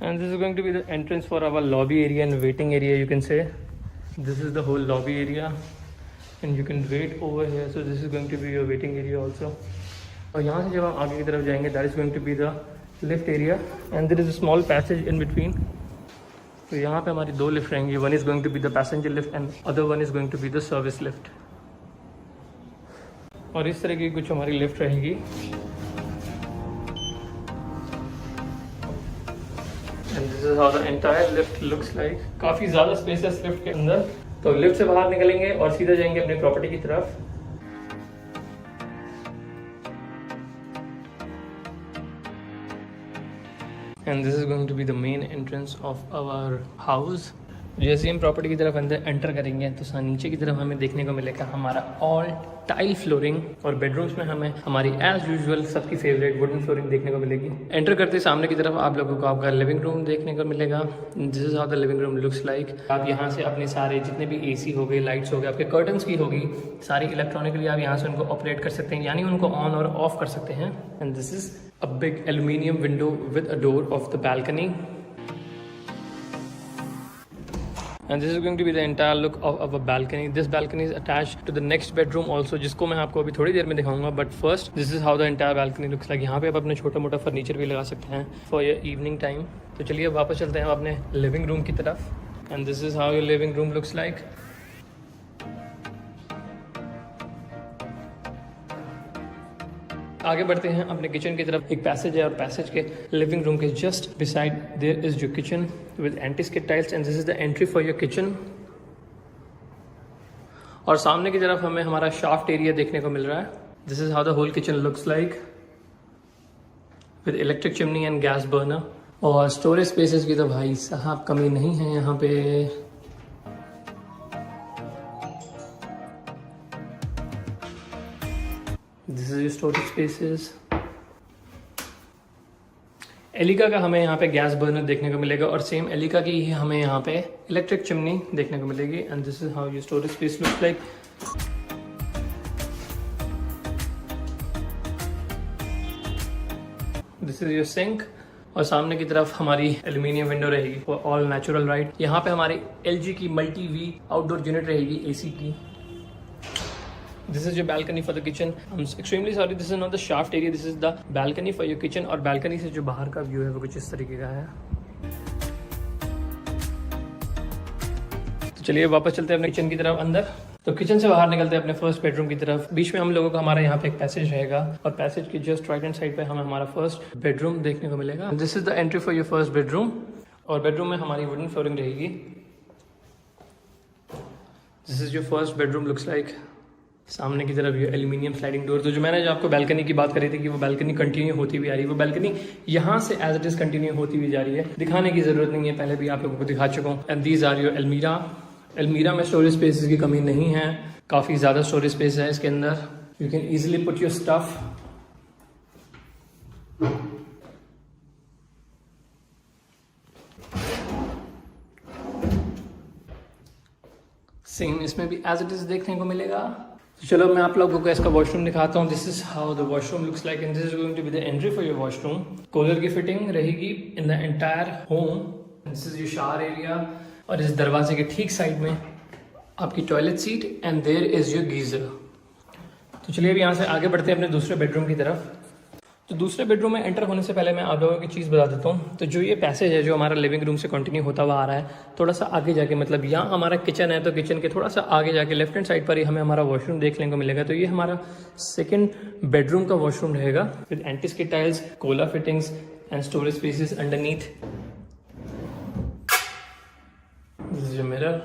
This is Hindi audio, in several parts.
And this is going to be the entrance for our lobby area and waiting area, you can say. This is the whole lobby area and you can wait over here. So this is going to be your waiting area also. और यहाँ से जब हम आगे की तरफ जाएंगे, that is going to be the lift area and there is a small passage in between. तो यहाँ पे हमारी दो लिफ्ट रहेंगी. One is going to be the passenger lift and other one is going to be the service lift. और इस तरह की कुछ हमारी लिफ्ट रहेगी. And this is how the entire lift looks like. काफ़ी ज़्यादा स्पेसेस लिफ्ट के अंदर. तो लिफ्ट से बाहर निकलेंगे और सीधा जाएंगे अपनी प्रॉपर्टी की तरफ. And this is going to be the main entrance of our house. जैसे हम प्रॉपर्टी की तरफ अंदर एंटर करेंगे तो नीचे की तरफ हमें देखने को मिलेगा हमारा ऑल टाइल फ्लोरिंग और बेडरूम्स में हमें हमारी एज यूजुअल सबकी फेवरेट वुडन फ्लोरिंग देखने को मिलेगी. एंटर करते सामने की तरफ आप लोगों को आपका लिविंग रूम देखने को मिलेगा. This is how the living room looks like. आप यहाँ से अपने सारे जितने भी एसी हो गए, लाइट्स हो गए, आपके कर्टन्स की होगी, सारी इलेक्ट्रॉनिकली आप यहाँ से उनको ऑपरेट कर सकते हैं, यानी उनको ऑन और ऑफ कर सकते हैं. And this is a big aluminium window with a door of the balcony. And this is going to be the entire look of a balcony. This balcony is attached to the next bedroom also, जिसको मैं आपको अभी थोड़ी देर में दिखाऊंगा. But first, this is how the entire balcony looks like. यहाँ पे आप अपने छोटा मोटा फर्नीचर भी लगा सकते हैं for your evening time. तो चलिए अब वापस चलते हैं अपने लिविंग रूम की तरफ. And this is how your living room looks like. आगे बढ़ते हैं अपने किचन की तरफ. एक पैसेज है और पैसेज के लिविंग रूम के just beside there is your kitchen with anti skid tiles and this is the entry for your kitchen. और सामने की तरफ हमें हमारा शाफ्ट एरिया देखने को मिल रहा है. This is how the whole kitchen looks like with electric chimney and gas burner. और स्टोरेज स्पेसेस की तो भाई साहब कमी नहीं है यहाँ पे. This is your storage spaces. Elika का हमें यहाँ पे गैस बर्नर देखने को मिलेगा और सेम एलिका की ही हमें यहाँ पे इलेक्ट्रिक चिमनी देखने को मिलेगी. And this is how your storage space looks like. This is your sink और सामने की तरफ हमारी एल्यूमिनियम विंडो रहेगी फॉर ऑल नेचुरल लाइट. यहाँ पे हमारी LG की मल्टी वी आउटडोर यूनिट रहेगी AC की. This is your balcony for the kitchen. I'm extremely sorry, this is not the shaft area. This is the balcony for your kitchen. और balcony से जो बाहर का व्यू है वो कुछ इस तरीके का है. तो चलिए वापस चलते हैं अपने किचन की तरफ अंदर. तो किचन से बाहर निकलते हैं अपने फर्स्ट बेडरूम की तरफ. बीच में हम लोगों को हमारा यहाँ पे एक पैसेज रहेगा और पैसेज की जस्ट राइट हैंड साइड पे हमें हमारा फर्स्ट बेडरूम देखने को मिलेगा. This is the entry for your first bedroom. और बेडरूम में हमारी वुडन फ्लोरिंग रहेगी. This is your first bedroom looks like. सामने की तरफ ये एल्यूमिनियम स्लाइडिंग डोर. तो जो मैंने जो आपको बालकनी की बात करी थी कि वो बालकनी कंटिन्यू होती हुई आ रही है, वो बालकनी यहाँ से एज इट इज कंटिन्यू होती हुई जा रही है. दिखाने की जरूरत नहीं है, पहले भी आप लोगों को दिखा चुका हूँ. एंड दीज आर योर अलमीरा. अलमीरा में स्टोरेज स्पेसेस की कमी नहीं है, काफी ज्यादा स्टोरेज स्पेस है इसके अंदर. You can easily put your stuff. Same इसमें भी एज इट इज देखने को मिलेगा. तो चलो मैं आप लोगों को इसका वॉशरूम दिखाता हूँ. This is how the washroom looks like and this is going to be the entry for your washroom. Cooler की फिटिंग रहेगी in the entire home. This is your shower area और इस दरवाजे के ठीक साइड में आपकी toilet seat and there is your geyser. तो चलिए अब यहाँ से आगे बढ़ते हैं अपने दूसरे बेडरूम की तरफ. तो दूसरे बेडरूम में एंटर होने से पहले मैं आप लोगों की चीज़ बता देता हूँ. तो जो ये पैसेज है जो हमारा लिविंग रूम से कंटिन्यू होता हुआ आ रहा है, थोड़ा सा आगे जाके मतलब यहाँ हमारा किचन है, तो किचन के थोड़ा सा आगे जाके लेफ्ट हैंड साइड पर ही हमें हमारा वॉशरूम देखने को मिलेगा. तो ये हमारा सेकंड बेडरूम का वॉशरूम रहेगा with anti skid tiles, Cola fittings and storage spaces underneath. This is your mirror,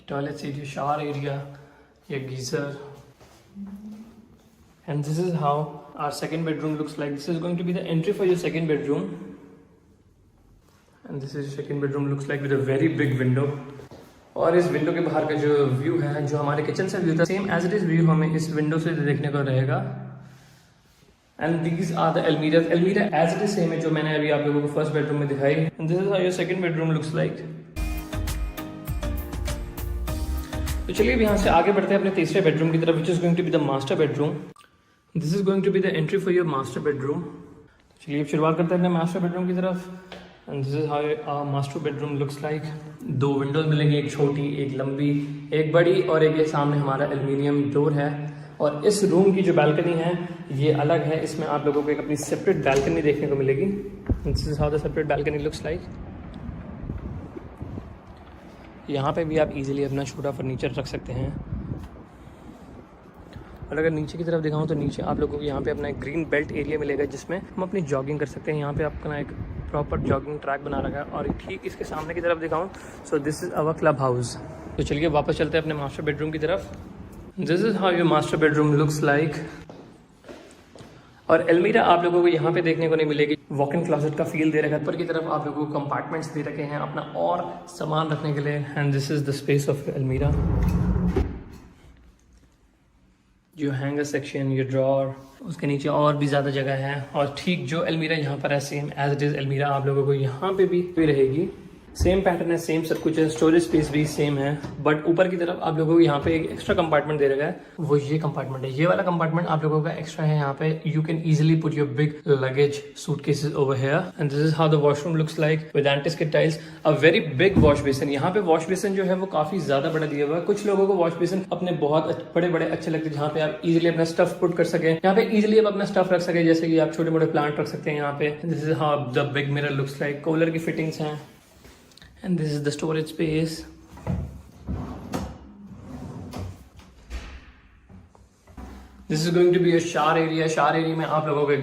toilet seat, your shower area, your geyser. And this is how our second bedroom looks like. This is going to be the entry for your second bedroom. And this is your second bedroom looks like with a very big window. और इस विंडो के बाहर का जो व्यू है, जो हमारे किचन से व्यू था, same as it is view हमें इस विंडो से देखने को रहेगा. एंड दीज आर द अलमीराज. अलमीरा एज इट इज सेम है जो मैंने अभी आप लोगों को फर्स्ट बेडरूम में दिखाई. And this is how your second bedroom looks like. तो चलिए अब यहाँ से आगे बढ़ते हैं अपने तीसरे बेडरूम की तरफ, which is going to be the master bedroom. This is going to be the entry for your master bedroom. चलिए अब शुरुआत करते हैं अपने मास्टर बेडरूम की तरफ. And this is how master bedroom looks like. 2 Windows मिलेंगी, एक छोटी, एक लंबी, एक बड़ी, और एक ये सामने हमारा एल्यूमिनियम डोर है। और इस रूम की जो बालकनी है ये अलग है, इसमें आप लोगों को एक अपनी सेपरेट बालकनी देखने को मिलेगी। This is how the separate balcony looks like. यहाँ पे भी आप इजीली अपना छोटा फर्नीचर रख सकते हैं। और अगर नीचे की तरफ दिखाऊं तो नीचे आप लोगों को यहाँ पे अपना एक ग्रीन बेल्ट एरिया मिलेगा जिसमें हम अपनी जॉगिंग कर सकते हैं। यहाँ पे अपना एक प्रॉपर जॉगिंग ट्रैक बना रखा है। और ठीक इसके सामने की तरफ दिखाऊं so this is our club house. तो चलिए वापस चलते हैं अपने मास्टर बेडरूम की तरफ। This is how your master bedroom looks like. और अलमीरा आप लोगों को यहाँ पे देखने को नहीं मिलेगी। वॉक इन क्लोजेट का फील दे रखा है। ऊपर की तरफ आप लोगों को कंपार्टमेंट्स दे रखे हैं अपना और सामान रखने के लिए। And this is the space of अलमीरा। जो हैंगर सेक्शन, ये ड्रॉर, उसके नीचे और भी ज़्यादा जगह है। और ठीक जो अलमीरा यहाँ पर है सेम एज इट इज़ अलमीरा आप लोगों को यहाँ पे भी रहेगी। सेम पैटर्न है, सेम सब कुछ है, स्टोरेज स्पेस भी सेम है। बट ऊपर की तरफ आप लोगों को यहाँ पे एक एक्स्ट्रा कंपार्टमेंट दे रखा है, वो ये कंपार्टमेंट है। ये वाला कंपार्टमेंट आप लोगों का एक्स्ट्रा है। यहाँ पे you can easily put your big luggage suitcases over here. And this is how the washroom looks like with anti-skid tiles. A very big wash basin. यहाँ पे वॉश बेसिन जो है वो काफी ज्यादा बड़ा दिया हुआ है। कुछ लोगों को वॉश बेसिन अपने बहुत बड़े बड़े अच्छे लगते हैं जहाँ पे आप इजिली अपना स्टफ पुट कर सके। यहाँ पे इजिली आप अपना स्टफ रख सके, जैसे कि आप छोटे मोटे प्लांट रख सकते हैं यहाँ पे। This is how the big mirror looks like. Cooler की फिटिंग्स हैं। And this is the storage space. This is going to be a shower area. Shower area में आप लोगों को